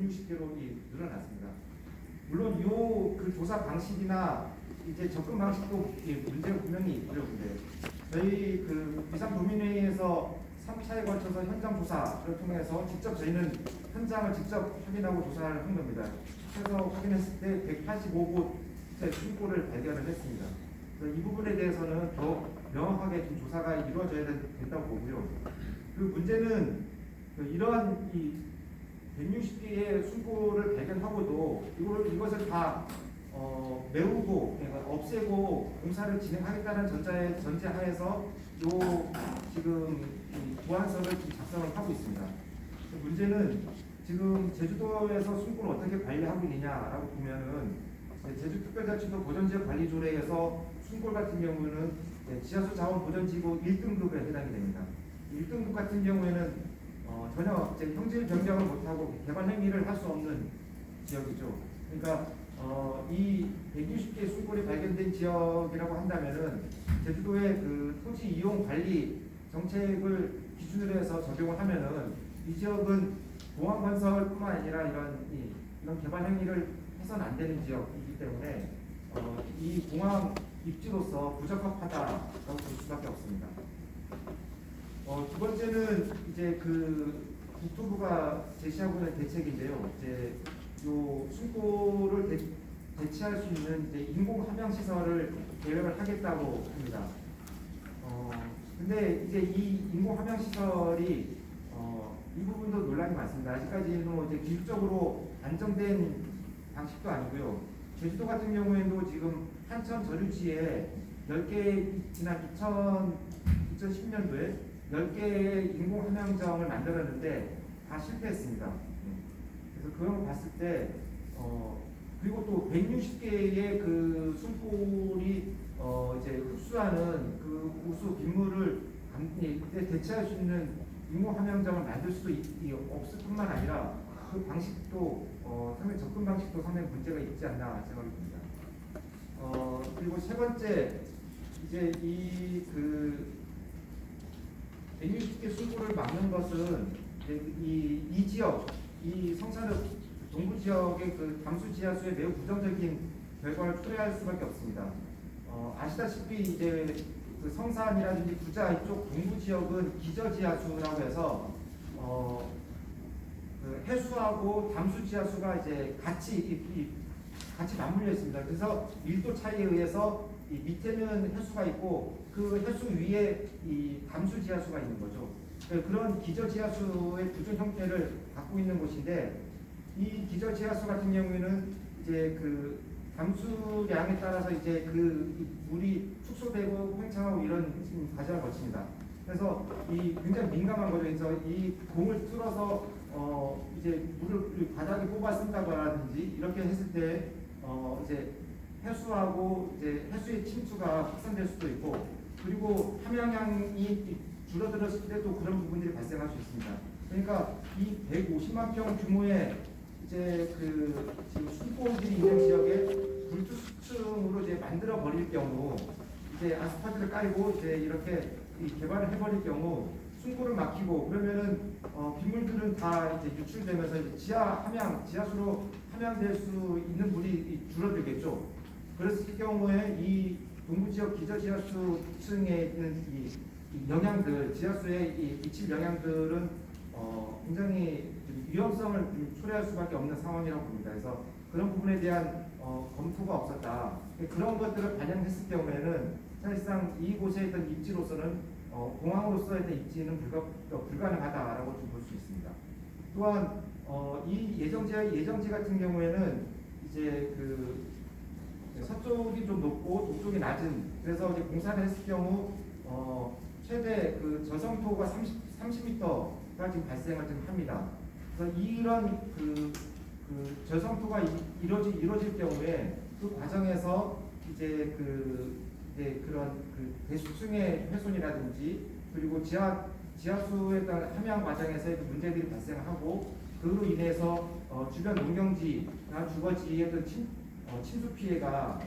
160개로 늘어났습니다. 물론 그 조사 방식이나 이제 접근 방식도 문제가 분명히 있고요. 근데 저희 비상도민회의에서 3차에 걸쳐서 현장 조사를 통해서 직접 저희는 현장을 직접 확인하고 조사를 한 겁니다. 그래서 확인했을 때 185곳의 신고를 발견을 했습니다. 그래서 이 부분에 대해서는 더 명확하게 좀 조사가 이루어져야 된다고 보고요. 그 문제는 이러한 160개의 순고를 발견하고도 이것을 다 메우고 없애고 공사를 진행하겠다는 전제하에서 지금 보안서를 작성을 하고 있습니다. 문제는 지금 제주도에서 순고를 어떻게 관리하고 있느냐라고 보면은 제주특별자치도 보전지역관리조례에서 순고 같은 경우는 지하수 자원 보전지구 1등급에 해당이 됩니다. 1등급 같은 경우에는 전혀 형질 변경을 못하고 개발 행위를 할 수 없는 지역이죠. 그러니까 이 160개 순골이 발견된 지역이라고 한다면은 제주도의 토지 이용 관리 정책을 기준으로 해서 적용을 하면은 이 지역은 공항 건설뿐만 아니라 이런 개발 행위를 해서는 안 되는 지역이기 때문에 이 공항 입지로서 부적합하다라고 볼 수밖에 없습니다. 두 번째는 이제 국토부가 제시하고 있는 대책인데요. 이제 요 순고를 대체할 수 있는 인공 함양 시설을 계획을 하겠다고 합니다. 근데 이제 이 인공 함양 시설이 이 부분도 논란이 많습니다. 아직까지는 이제 기술적으로 안정된 방식도 아니고요. 제주도 같은 경우에도 지금 한천 저류지에 10개 지난 2010년도에 10개의 인공 함양정을 만들었는데 다 실패했습니다. 그래서 그런 거 봤을 때 그리고 또 160개의 순골이 이제 흡수하는 우수 빗물을 대체할 수 있는 인공 함양정을 만들 수도 없을 뿐만 아니라 그 방식도 상당히 접근 방식도 상당히 문제가 있지 않나 생각이 듭니다. 그리고 세 번째 이제 160개 순고를 막는 것은 이 지역, 이 성산읍 동부 지역의 담수 지하수에 매우 부정적인 결과를 초래할 수밖에 없습니다. 아시다시피 이제 성산이라든지 부자 이쪽 동부 지역은 기저 지하수라고 해서 해수하고 담수 지하수가 이제 같이 맞물려 있습니다. 그래서 1도 차이에 의해서 이 밑에는 해수가 있고 그 해수 위에 이 담수 지하수가 있는 거죠. 그런 기저 지하수의 구조 형태를 갖고 있는 곳인데 이 기저 지하수 같은 경우에는 이제 담수량에 따라서 이제 물이 축소되고 팽창하고 이런 과정을 거칩니다. 그래서 굉장히 민감한 거죠. 그래서 이 공을 뚫어서 이제 물을 바닥에 뽑아 쓴다거라든지 이렇게 했을 때 이제 해수하고 이제 해수의 침투가 확산될 수도 있고 그리고 함양량이 줄어들었을 때도 그런 부분들이 발생할 수 있습니다. 그러니까 이 150만 평 규모의 이제 지금 순골들이 있는 지역에 불투수층으로 이제 만들어 버릴 경우 이제 아스팔트를 깔고 이제 이렇게 개발을 해버릴 경우 순골을 막히고 그러면은 빗물들은 다 이제 유출되면서 이제 지하수로 함양될 수 있는 물이 줄어들겠죠. 그랬을 경우에 이 동부 지역 기저 지하수층에 있는 이 영향들, 지하수에 미칠 영향들은 굉장히 위험성을 초래할 수밖에 없는 상황이라고 봅니다. 그래서 그런 부분에 대한 검토가 없었다. 그런 것들을 반영했을 경우에는 사실상 이곳에 있던 입지로서는 공항으로서의 입지는 불가능하다라고 좀 볼 수 있습니다. 또한 이 예정지 같은 경우에는 이제 서쪽이 좀 높고 동쪽이 낮은 그래서 이제 공사를 했을 경우 최대 저성토가 30m가 지금 발생을 좀 합니다. 그래서 이런 저성토가 이루어질 경우에 그 과정에서 이제 그런 대수층의 훼손이라든지 그리고 지하수에 따른 함양 과정에서 문제들이 발생하고 그로 인해서 주변 농경지나 주거지에 침수 피해가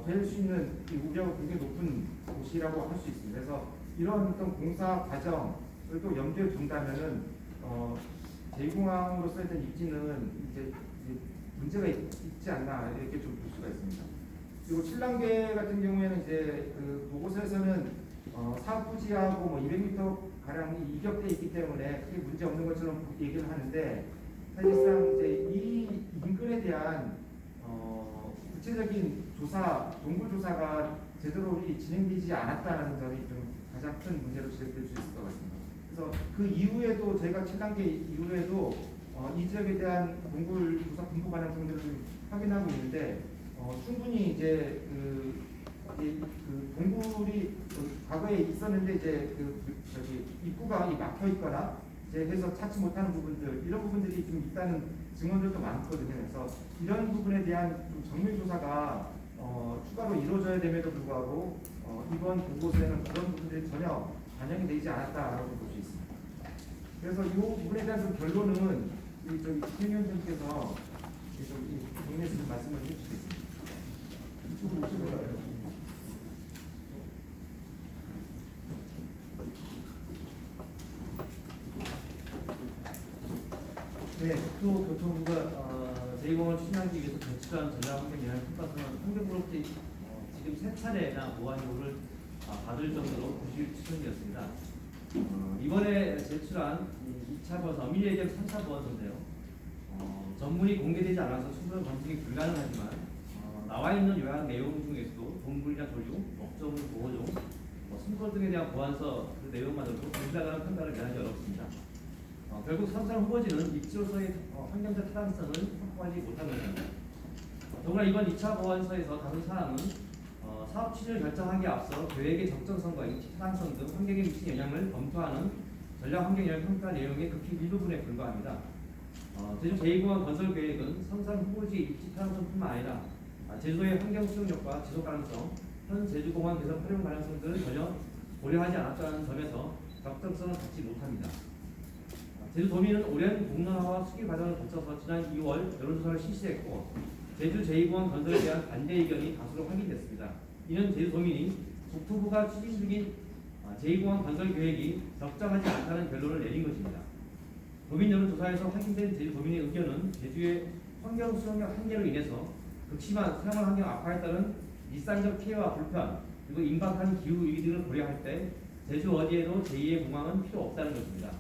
될 수 있는 우려가 굉장히 높은 곳이라고 할 수 있습니다. 그래서 이런 어떤 공사 과정을 또 염두에 둔다면은 제2공항으로서의 어떤 입지는 이제 문제가 있지 않나 이렇게 좀 볼 수가 있습니다. 그리고 칠랑계 같은 경우에는 이제 그 보고서에서는 사업 부지하고 뭐 200m 가량이 이격돼 있기 때문에 크게 문제 없는 것처럼 얘기를 하는데 사실상 이제 이 인근에 대한 구체적인 조사, 동굴 조사가 제대로 진행되지 않았다는 점이 좀 가장 큰 문제로 지적될 수 있을 것 같습니다. 그래서 그 이후에도 저희가 칠단계 이후에도 이 지역에 대한 동굴 조사 분포 가능성들을 좀 확인하고 있는데 충분히 이제 그 동굴이 과거에 있었는데 이제 저기 입구가 막혀 있거나 이제 해서 찾지 못하는 부분들 이런 부분들이 좀 있다는 증언들도 많거든요. 그래서 이런 부분에 대한 좀 정밀 조사가 추가로 이루어져야 됨에도 불구하고 이번 보고서에는 그런 부분들이 전혀 반영이 되지 않았다라고 볼 수 있습니다. 그래서 이 부분에 대한 좀 결론은 우리 저기 김위원장께서 좀 정리해서 좀 말씀을 해주시겠습니다. 이쪽으로 오시고요. 네, 국토교통부가 제2공항을 추진하기 위해서 제출한 전략환경영향평가서는 환경부로부터 지금 3차례나 보완 요구를 받을 정도로 부실 추천이었습니다. 이번에 제출한 2차 보완서, 엄밀히 얘기하면 3차 보완서인데요. 전문이 공개되지 않아서 충분한 검증이 불가능하지만 나와 있는 요약 내용 중에서도 동굴이나 조류, 목조물 보호종, 숨골 등에 대한 보완서 그 내용만으로도 불가능한 평가를 내하기 어렵습니다. 결국 삼성 후보지는 입지로서의 환경적 타당성을 확보하지 못한 것입니다. 더구나 이번 2차 보완서에서 다른 사항은 사업 추진을 결정하기에 앞서 계획의 적정성과 입지 타당성 등 환경에 미친 영향을 검토하는 전략환경영향평가 내용의 극히 일부분에 불과합니다. 제주 제2공항 건설 계획은 삼성 후보지의 입지 타당성뿐만 아니라 제주도의 환경 수용력과 지속 가능성, 현 제주공항 개선 활용 가능성들을 전혀 고려하지 않았다는 점에서 적정성을 갖지 못합니다. 제주도민은 오랜 공론화와 수기 과정을 거쳐서 지난 2월 여론조사를 실시했고 제주 제2공항 건설에 대한 반대 의견이 다수로 확인됐습니다. 이는 제주도민이 국토부가 추진 중인 제2공항 건설 계획이 적정하지 않다는 결론을 내린 것입니다. 도민 여론조사에서 확인된 제주도민의 의견은 제주의 환경 수용력 한계로 인해서 극심한 생활 환경 악화에 따른 일상적 피해와 불편 그리고 임박한 기후 위기 등을 고려할 때 제주 어디에도 제2의 공항은 필요 없다는 것입니다.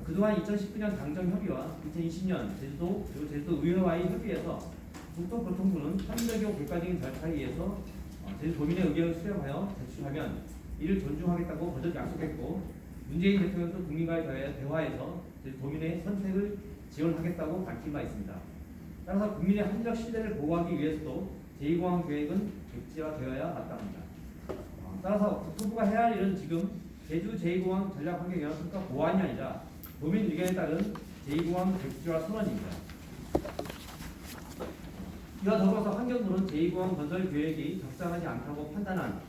그동안 2019년 당정협의와 2020년 제주도 그리고 제주도 의회와의 협의에서 국토교통부는 합리적이고 객관적인 절차에 의해서 제주도민의 의견을 수렴하여 제출하면 이를 존중하겠다고 거듭 약속했고 문재인 대통령도 국민과의 대화에서 제주도민의 선택을 지원하겠다고 밝힌 바 있습니다. 따라서 국민의 합리적 신뢰를 보호하기 위해서도 제2공항 계획은 백지화되어야 마땅합니다. 따라서 국토부가 해야 할 일은 지금 제주 제2공항 전략환경영향평가 보완이 아니라 도민 의견에 따른 제2공항 백지화 선언입니다. 이와 더불어서 환경부는 제2공항 건설 계획이 적당하지 않다고 판단한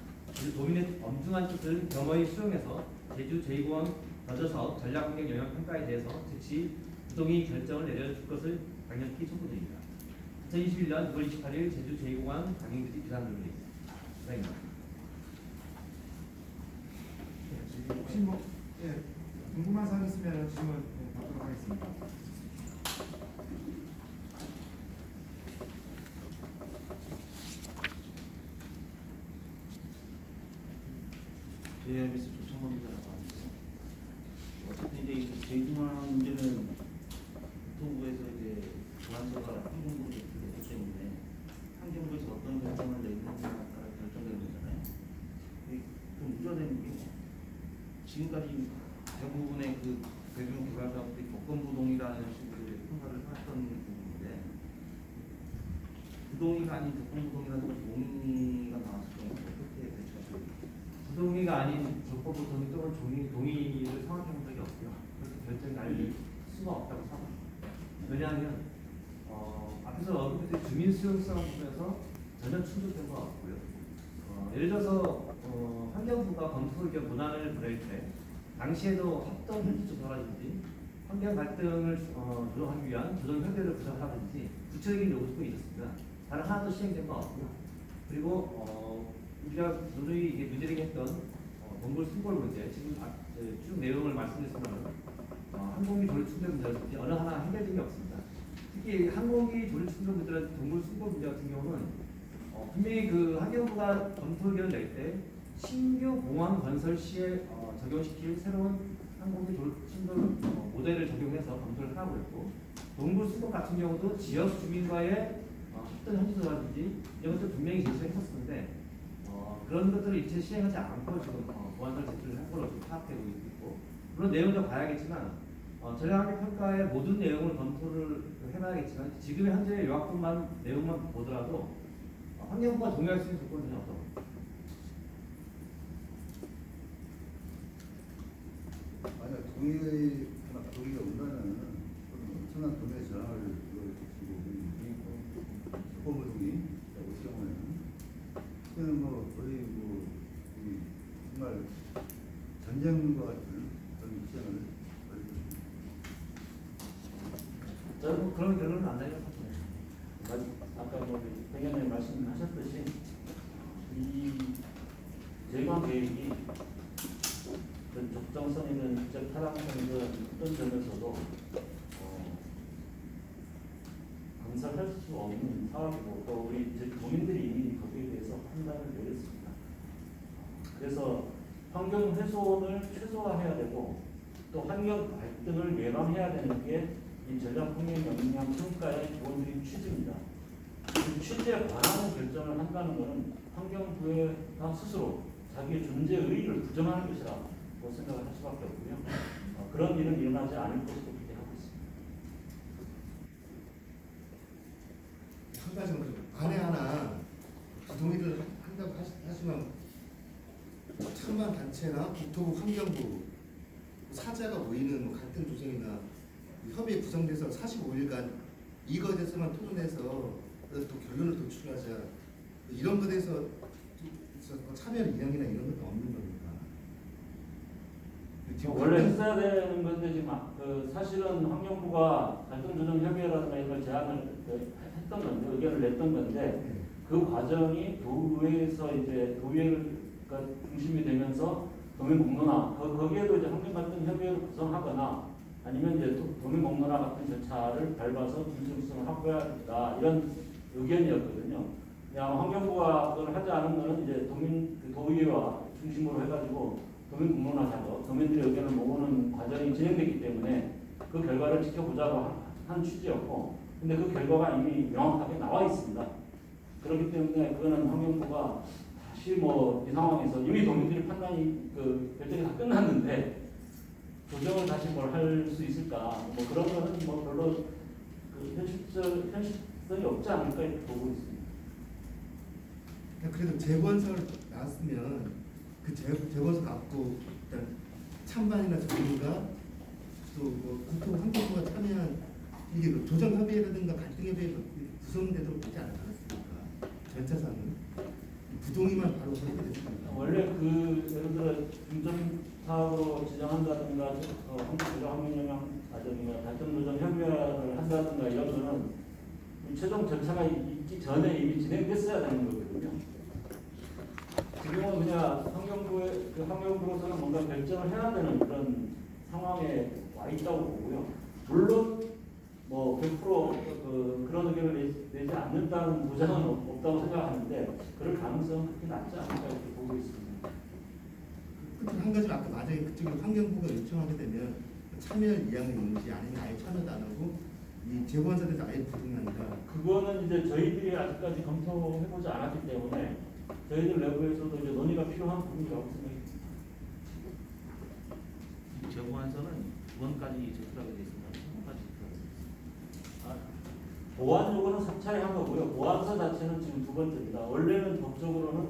도민의 엄중한 뜻을 겸허히 수용해서 제주 제2공항 건설 사업 전략환경영향평가에 대해서 즉시 부동의 결정을 내려줄 것을 강력히 촉구드립니다. 2021년 6월 28일 제주 제2공항 강행들이 비상근무입니다. 이상입니다. 혹시 뭐 궁금한 사항 있으면 질문 받도록 하겠습니다. JIBS 조창범 기자라고 합니다. 어쨌든 이제 제2공항 문제는 국토부에서 이제 보완서가 환경부로 됐기 때문에 환경부에서 어떤 결정을 내리느냐에 따라 결정되는 거잖아요. 좀 우려되는 게 지금까지 대부분의 그 대규모 개발 사업들이 조건부동이라는 식으로 평가를 해왔던 부분인데 부동이가 아닌 조건부동이라는 동의가 나왔을 경우 어떻게 대처하십니까? 부동의가 아닌 적법부동 또는 동의를 성합해 본 적이 없고요. 그래서 결정이 날릴 수가 없다고 생각합니다. 왜냐하면 앞에서 언급했던 주민 수용성 부분에서 전혀 충족된 것 같고요. 예를 들어서 환경부가 검토 의견 문안을 보낼 때 당시에도 합동 현지 조사라든지 환경 갈등을 조정하기 위한 조정 협의를 구성하라든지 구체적인 요구들이 있었습니다. 다른 하나도 시행된 거 없고요. 그리고 우리가 도저히 이게 문제되게 했던 동굴 숨골 문제 지금 쭉 내용을 말씀드렸습니다. 항공기 조립 충돌 문제 어느 하나 해결된 게 없습니다. 특히 항공기 조립 충돌 문제나 동물 순고 문제 같은 경우는 분명히 그 환경부가 검토 의견을 낼 때 신규 공항 건설 시에 적용시킬 새로운 항공기 조립 충돌 모델을 적용해서 검토를 하라고 했고, 동물 순고 같은 경우도 지역 주민과의 합동 협조라든지 이런 것들 분명히 제시를 했었는데 그런 것들을 일체 시행하지 않고 지금 보완서를 제출을 한 걸로 지금 파악되고 있고, 물론 내용도 봐야겠지만 전략 평가의 모든 내용을 검토를 해봐야겠지만 지금의 현재 요약본만 내용만 보더라도 환경부가 동의할 수 있는 조건은 전혀 없다고. 만약 동의가 온다면 엄청난 돈의 저항을 주고 조건부 동의라고 시험하면 그는 뭐 거의 정말 전쟁과 같은 그런 입장을 벌이고 있습니다. 저는 그런 결론은 안 나요. 아까 백현님 말씀하셨듯이 이 재관 계획이 적정성이든 국적 타당성이든 어떤 점에서도 건설할 수 없는 상황이고, 또 우리 국민들이 이미 거기에 대해서 판단을 내렸습니다. 그래서 환경 훼손을 최소화해야 되고 또 환경 갈등을 예방해야 되는 게 이 전략 폭력 영향 평가의 기본적인 취지입니다. 그 취지에 관한 결정을 한다는 것은 환경부가 스스로 자기의 존재 의의를 부정하는 것이라고 생각을 할 수밖에 없고요. 그런 일은 일어나지 않을 것으로 기대하고 있습니다. 한 가지는 안에 하나 부동의를 한다고 하시면 찬반 단체나 국토부 환경부 사자가 모이는 갈등 조정이나 협의에 구성돼서 45일간 이거에 대해서만 토론해서 또 결론을 도출하자, 이런 것에 대해서 참여 인형이나 이런 것도 없는 겁니까? 원래 했어야 되는 건데 지금 사실은 환경부가 갈등조정협의회라든가 이런 걸 제안을 했던 건데, 의견을 냈던 건데 그 과정이 도의회에서 이제 도의회가 중심이 되면서 도민공론화 거기에도 이제 환경갈등협의회를 구성하거나 아니면 이제 도민공론화 같은 절차를 밟아서 중심성을 확보해야 된다, 이런 의견이었거든요. 아마 환경부가 그걸 하지 않은 거는 이제 도의회와 중심으로 해가지고 도민공론화 작업, 도민들의 의견을 모으는 과정이 진행됐기 때문에 그 결과를 지켜보자고 한 취지였고, 근데 그 결과가 이미 명확하게 나와 있습니다. 그렇기 때문에 그거는 환경부가 다시 이 상황에서 이미 도민들의 판단이 결정이 다 끝났는데 조정을 다시 뭘 할 수 있을까? 그런 거는 별로 현실성이 없지 않을까 이렇게 보고 있습니다. 그래도 재건설 나왔으면 그 재건설 갖고 일단 찬반이나 정부가 또 국토 환경부가 참여한 이게 조정 협의회라든가 갈등 협의회가 구성되도록 되지 않았습니까? 절차상은 부동의만 바로 하게 됐습니다. 원래 예를 들어 중점 사업으로 지정한다든가 환경조정 갈등조정 협의회를 한다든가 이런 거는 최종 절차가 있기 전에 이미 진행됐어야 되는 거거든요. 지금은 그냥 환경부로서는 뭔가 결정을 해야 되는 그런 상황에 와 있다고 보고요. 물론 100% 그런 의견을 내지 않는다는 보장은 없다고 생각하는데 그럴 가능성은 그렇게 낮지 않을까 이렇게 보고 있습니다. 한 가지 아까 만약에 그쪽에 환경부가 요청하게 되면 참여할 의향이 있는지 아니면 아예 참여도 안 하고 이 재건설에 대해서 아예 부동의한다. 그거는 이제 저희들이 아직까지 검토해보지 않았기 때문에 저희들 내부에서도 이제 논의가 필요한 부분이라고 생각합니다. 재보완서는 2번까지 제출하게 되어 있습니다. 3번까지 제출하게 되어 있습니다. 보완 요구는 3차례 한 거고요. 보완서 자체는 지금 2번째입니다. 원래는 법적으로는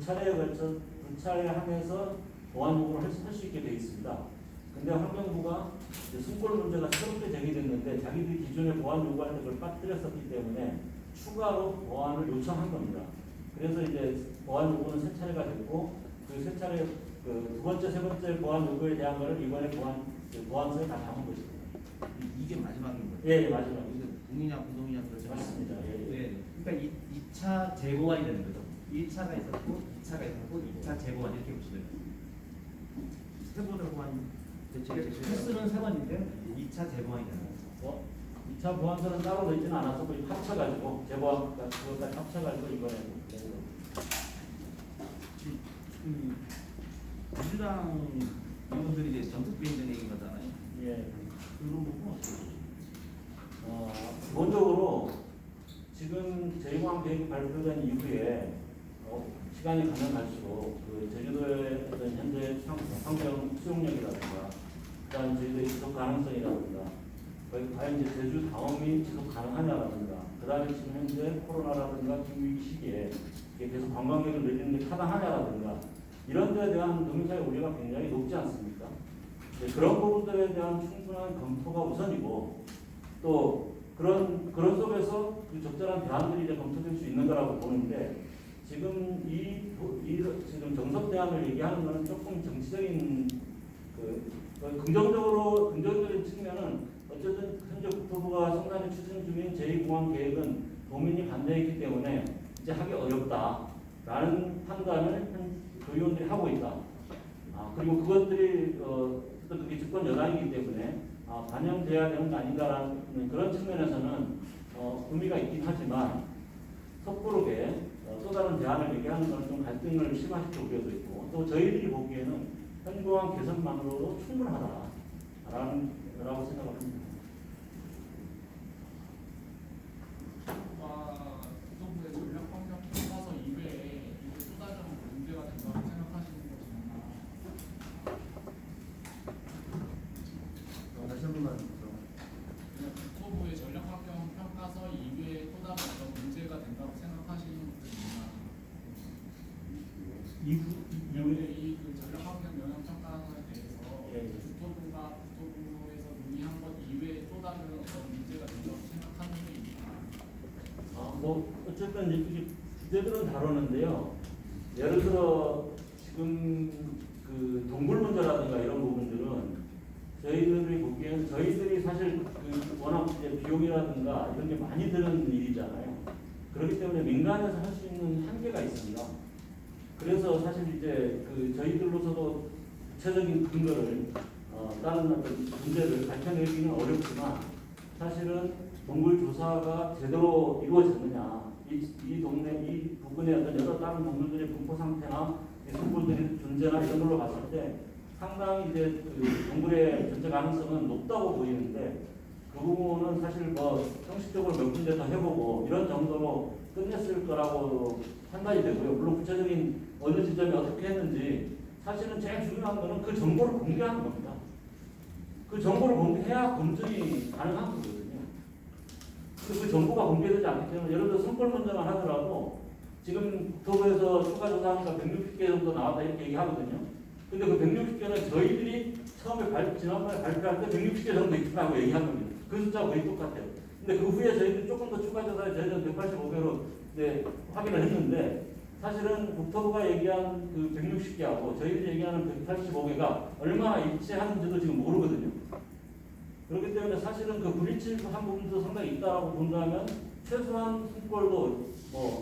2차례에 걸쳐 2차례 하면서 보완 요구를 할 수 있게 되어 있습니다. 근데 환경부가 숨골 문제가 새롭게 제기됐는데 자기들이 기존에 보완 요구할 때 그걸 빠뜨렸었기 때문에 추가로 보완을 요청한 겁니다. 그래서 이제 보완 요구는 3차례가 됐고 그 3차례 두 번째, 세 번째 보완 요구에 대한 거를 이번에 보완서에 다 담은 것입니다. 이게 마지막인 거예요? 예, 마지막입니다. 동의냐 부동의냐 결정. 맞습니다. 예. 그러니까 2차 재보완이 되는 거죠. 1차가 있었고 2차가 있었고 2차 재보완 이렇게 보시면 돼요. 세 번을 보완 횟수는 3번인데요. 2차 재보완이잖아요. 2차 보완서는 따로 넣지는 않아서 거의 합쳐가지고 재보완 그것까지 합쳐가지고 이번에 민주당 의원들이 이제 정책 비행전 얘기 거잖아요. 예. 그런 부분 어떻게 보세요? 기본적으로 지금 제2공항 계획이 발표된 이후에 시간이 가면 갈수록 그 제주도의 어떤 현재 환경 수용력이라든가 그다음 제주도의 지속 가능성이라든가 과연 이제 제주 다음이 지속 가능하냐라든가 그다음에 지금 현재 코로나라든가 기후위기 시기에 이게 계속 관광객을 늘리는 게 타당하냐라든가 이런 데에 대한 농민사회 우려가 굉장히 높지 않습니까? 그런 부분들에 대한 충분한 검토가 우선이고 또 그런 속에서 그 적절한 대안들이 이제 검토될 수 있는 거라고 보는데 지금 지금 정석 대안을 얘기하는 거는 조금 정치적인 긍정적인 측면은 어쨌든 현재 국토부가 상당히 추진 중인 제2공항 계획은 도민이 반대했기 때문에 이제 하기 어렵다라는 판단을 도의원들이 하고 있다. 그리고 그것들이 어떤 그게 집권 여당이기 때문에 반영돼야 되는 거 아닌가라는 그런 측면에서는 의미가 있긴 하지만 섣부르게 또 다른 대안을 얘기하는 것은 좀 갈등을 심화시킬 우려도 있고 또 저희들이 보기에는 현공항 개선만으로도 충분하다라고 생각을 합니다. 국토부의 전략환경평가서 이외에 이게 또 다른 문제가 된다고 생각하시는 것이나 다시 한 번만 국토부의 전략환경평가서 이외에 또 다른 어떤 문제가 된다고 생각하시는 것이나 이그 전략환경 영향평가에 대해서 국토부에서 논의한 것 이외에 또 다른 어떤 문제가 된다고 생각하는 게 있나? 어쨌든 이렇게 주제들은 다루는데요. 예를 들어 지금 그 동굴 문제라든가 이런 부분들은 저희들이 보기에는 저희들이 사실 그 워낙 이제 비용이라든가 이런 게 많이 드는 일이잖아요. 그렇기 때문에 민간에서 할 수 있는 한계가 있습니다. 그래서 사실 이제 그 저희들로서도 구체적인 근거를 다른 어떤 문제를 밝혀내기는 어렵지만 사실은 동굴 조사가 제대로 이루어졌느냐, 이 동네 이 부근의 어떤 여러 다른 동물들의 분포 상태나 생물들의 존재나 이런 걸로 봤을 때 상당히 이제 그 동굴의 전체 가능성은 높다고 보이는데 그 부분은 사실 뭐 형식적으로 몇 군데 더 해보고 이런 정도로 끝냈을 거라고 판단이 되고요. 물론 구체적인 어느 지점에 어떻게 했는지 사실은 제일 중요한 거는 그 정보를 공개하는 겁니다. 그 정보를 공개해야 검증이 가능한 거거든요. 그 정보가 공개되지 않기 때문에 예를 들어 선골 문제만 하더라도 지금 국토부에서 추가 조사하니까 160개 정도 나왔다 이렇게 얘기하거든요. 근데 그 160개는 저희들이 처음에 지난번에 발표할 때 160개 정도 있다고 얘기한 겁니다. 그 숫자 거의 똑같아요. 근데 그 후에 저희들이 조금 더 추가 조사에 저희는 185개로 확인을 했는데 사실은 국토부가 얘기한 그 160개하고 저희들이 얘기하는 185개가 얼마나 일치하는지도 지금 모르거든요. 그렇기 때문에 사실은 그 불일치한 부분도 상당히 있다고 본다면 최소한 손꼴도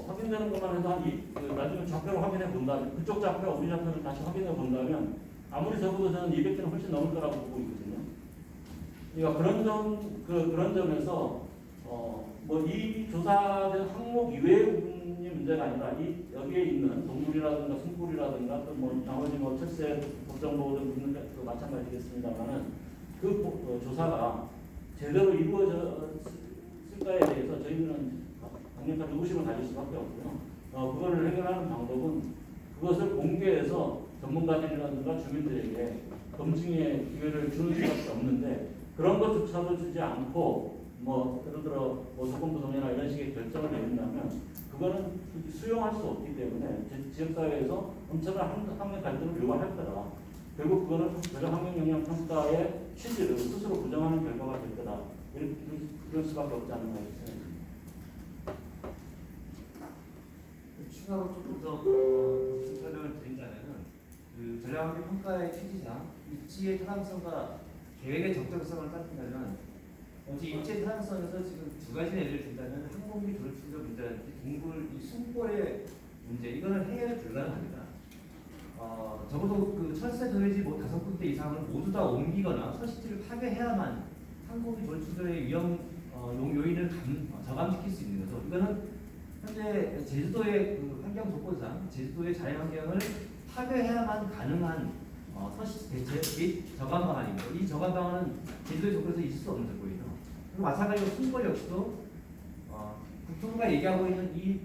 확인되는 것만 해도 나중에 좌표를 확인해 본다면 그쪽 좌표와 우리 좌표를 다시 확인해 본다면 아무리 적어도 저는 200개는 훨씬 넘을 거라고 보고 있거든요. 그러니까 그런 점에서 이 조사된 항목 이외의 부분이 문제가 아니라 여기에 있는 동물이라든가 숨골이라든가 또 나머지 철새 법정보호 등 부분도 마찬가지겠습니다만은 그 조사가 제대로 이루어졌을까에 대해서 저희들은 강력한 의구심을 가질 수밖에 없고요. 그거를 해결하는 방법은 그것을 공개해서 전문가들이라든가 주민들에게 검증의 기회를 주는 수밖에 없는데 그런 것조차도 주지 않고 예를 들어 조건부 동의나 이런 식의 결정을 내린다면 그거는 수용할 수 없기 때문에 지역사회에서 엄청난 학력 갈등을 유발할 거다. 결국 그거는 전략 환경 영향 평가의 취지를 스스로 부정하는 결과가 될 거다. 이럴 수밖에 없지 않나 생각합니다. 추가로 조금 더 설명을 드린다면은 그 전략환경 평가의 취지상 입지의 타당성과 계획의 적정성을 따진다면 입지의 타당성에서 지금 두 가지 예를 든다면 항공기 조립시설 문제라든지 동굴 이 숨골의 문제 이거는 해결이 불가능합니다. 적어도 그 철새 더해지 뭐 5군데 이상을 모두 다 옮기거나 서식지를 파괴해야만 항공기 돌출의 위험 요인을 저감시킬 수 있는 거죠. 이거는 현재 제주도의 그 환경 조건상 제주도의 자연 환경을 파괴해야만 가능한 서식지 대체 및 저감 방안입니다. 이 저감 방안은 제주도의 조건에서 있을 수 없는 조건이죠. 그리고 마찬가지로 숨벌 역시도 국토부가 얘기하고 있는 이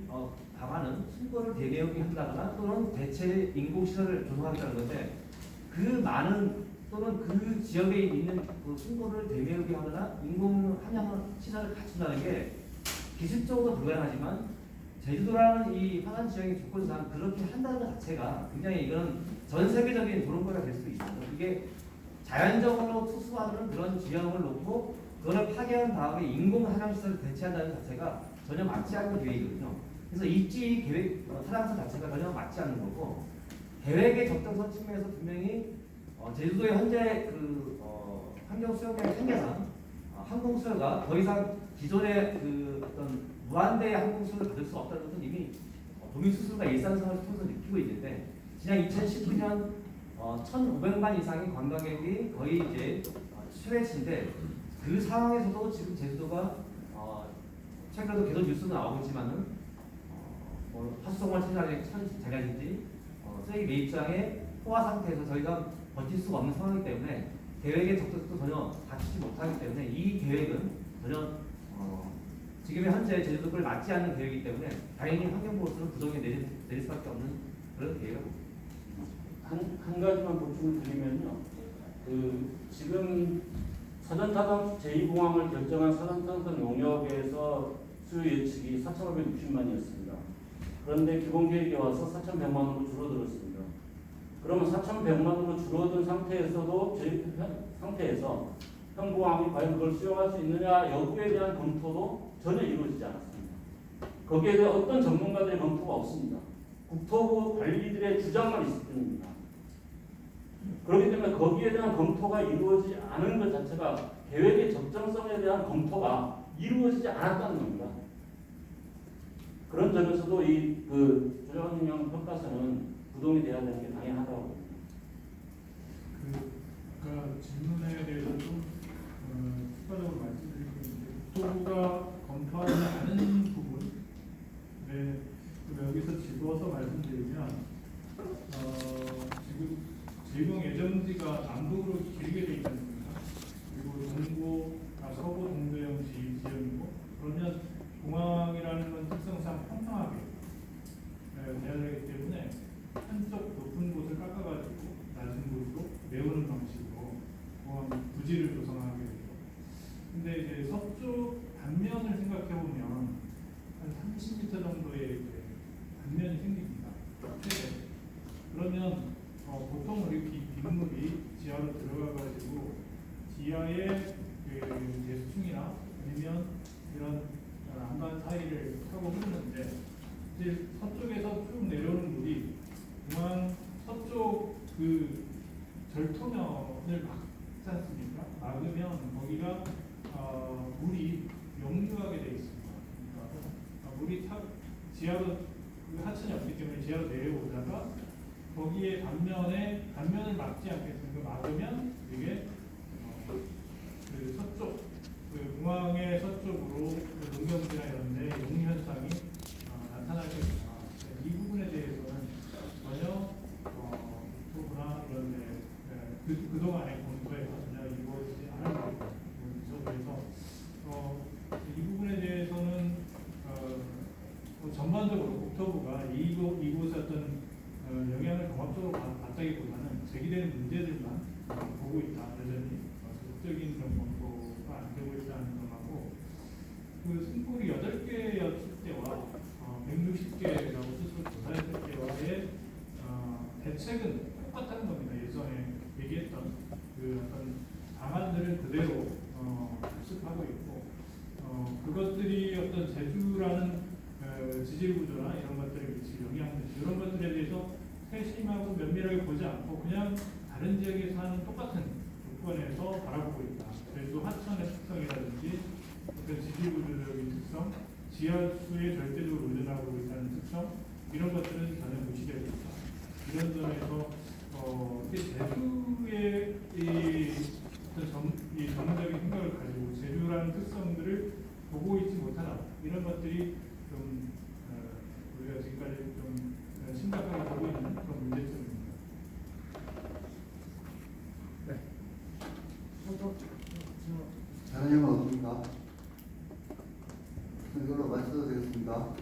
방안은 숨벌을 대me우기 한다거나 또는 대체 인공시설을 조성하겠다는 건데 그 많은 또는 그 지역에 있는 그 숨벌을 대me우기 하거나 인공 함양 시설을 갖춘다는 게 기술적으로 불가능하지만 제주도라는 이 환안 지역의 조건상 그렇게 한다는 것 자체가 굉장히 이건 전 세계적인 도론거리가 될 수도 있습니다. 이게 자연적으로 투수하는 그런 지형을 놓고 그걸 파괴한 다음에 인공 함양 시설을 대체한다는 자체가 전혀 맞지 않는 계획이거든요. 그래서 입지 계획 타당성 자체가 전혀 맞지 않는 거고 계획의 적정성 측면에서 분명히 제주도의 현재 그 환경 수용량의 한계상 항공 수요가 더 이상 기존의 그 어떤 무한대의 항공 수요를 받을 수 없다는 것은 이미 도민 스스로가 일상생활을 통해서 느끼고 있는데 지난 2019년 1,500만 이상의 관광객이 거의 이제 최대치인데 그 상황에서도 지금 제주도가 최근에도 계속 뉴스는 나오고 있지만은 하수성을 찾아야든지 쓰레기 매입장의 포화 상태에서 저희가 버틸 수가 없는 상황이기 때문에 계획의 적극도 전혀 갖추지 못하기 때문에 이 계획은 전혀 지금의 현재 제주도를 맞지 않는 계획이기 때문에 당연히 환경보호로서는 부정에 내릴 수밖에 없는 그런 계획을 한 가지만 보충을 드리면요. 그 지금 사전타당 제2공항을 결정한 사전타당 용역에서 수요 예측이 4,560만이었습니다. 그런데 기본 계획에 와서 4,100만으로 줄어들었습니다. 그러면 4,100만으로 줄어든 상태에서도 상태에서 현 공항이 과연 그걸 수용할 수 있느냐 여부에 대한 검토도 전혀 이루어지지 않았습니다. 거기에 대해 어떤 전문가들의 검토가 없습니다. 국토부 관리들의 주장만 있을 뿐입니다. 그렇기 때문에 거기에 대한 검토가 이루어지지 않은 것 자체가 계획의 적정성에 대한 검토가 이루어지지 않았다는 겁니다. 그런 점에서도 이 그 조정환경 평가서는 부동이 돼야 되는 게 당연하다고 봅니다. 아까 질문에 대해서 좀 추가적으로 말씀드리고 있는데 국토부가 검토하지 않은 부분, 여기서 집어서 말씀드리면 지금 제공 예정지가 남북으로 길게 되어 있지 않습니까? 그리고 서부 동도형 지역이고 그러면 공항이라는 건 특성상 평평하게 돼야 되기 때문에 한쪽 높은 곳을 깎아가지고 낮은 곳으로 메우는 방식으로 공항 부지를 조성하게 되죠. 근데 이제 서쪽 단면을 생각해 보면 한 30m 정도의 단면이 생깁니다. 그러면 보통 이렇게 빗물이 지하로 들어가가지고 지하의 대수층이나 아니면 이런 안반 사이를 타고 흐르는데 이제 서쪽에서 쭉 내려오는 물이 공항 서쪽 그 절토면을 막지 않습니까? 막으면 거기가 물이 역류하게 되어 있습니다. 그러니까 물이 지하로 하천이 없기 때문에 지하로 내려오다가 거기에 단면을 막지 않겠습니까? 막으면 이게 그 서쪽 그 공항의 서쪽으로 그 농경지나 이런데 용류 현상이 나타나겠다. 이 부분에 대해서는 전혀 국토부나 이런데 그동안의 검토에 전혀 이루어지지 않은 부분이죠. 그래서 이 부분에 대해서는 전반적으로 국토부가 이곳에 어떤 영향을 종합적으로 봤다기보다는 제기되는 문제들만 보고 있다. 여전히 적극적인 그런 검토가 안 되고 있다는 점하고 그 승폭이 8개였을 때와 160개라고 스스로 조사했을 때와의 대책은 똑같다는 겁니다. 예전에 얘기했던 그 어떤 방안들을 그대로 수습하고 있고 그것들이 어떤 제주라는 지질 구조나 이런 것들에 미칠 영향들 이런 것들에 대해서 세심하고 면밀하게 보지 않고 그냥 다른 지역에서 하는 똑같은 조건에서 바라보고 있다. 그래도 하천의 특성이라든지 어떤 지질 구조적인 특성, 지하수에 절대적으로 의존하고 있다는 특성 이런 것들은 전혀 무시되고 있다. 이런 점에서 제주의 이 전문적인 생각을 가지고 제주라는 특성들을 보고 있지 못하다 이런 것들이 좀 우리가 지금까지 좀 심각하게 보고 있는 그런 문제점입니다. 네. 다른 점은 없습니까? 이걸로 마쳐도 되겠습니다.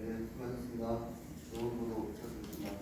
예, 수고하셨습니다. 좋은 보도 부탁드립니다.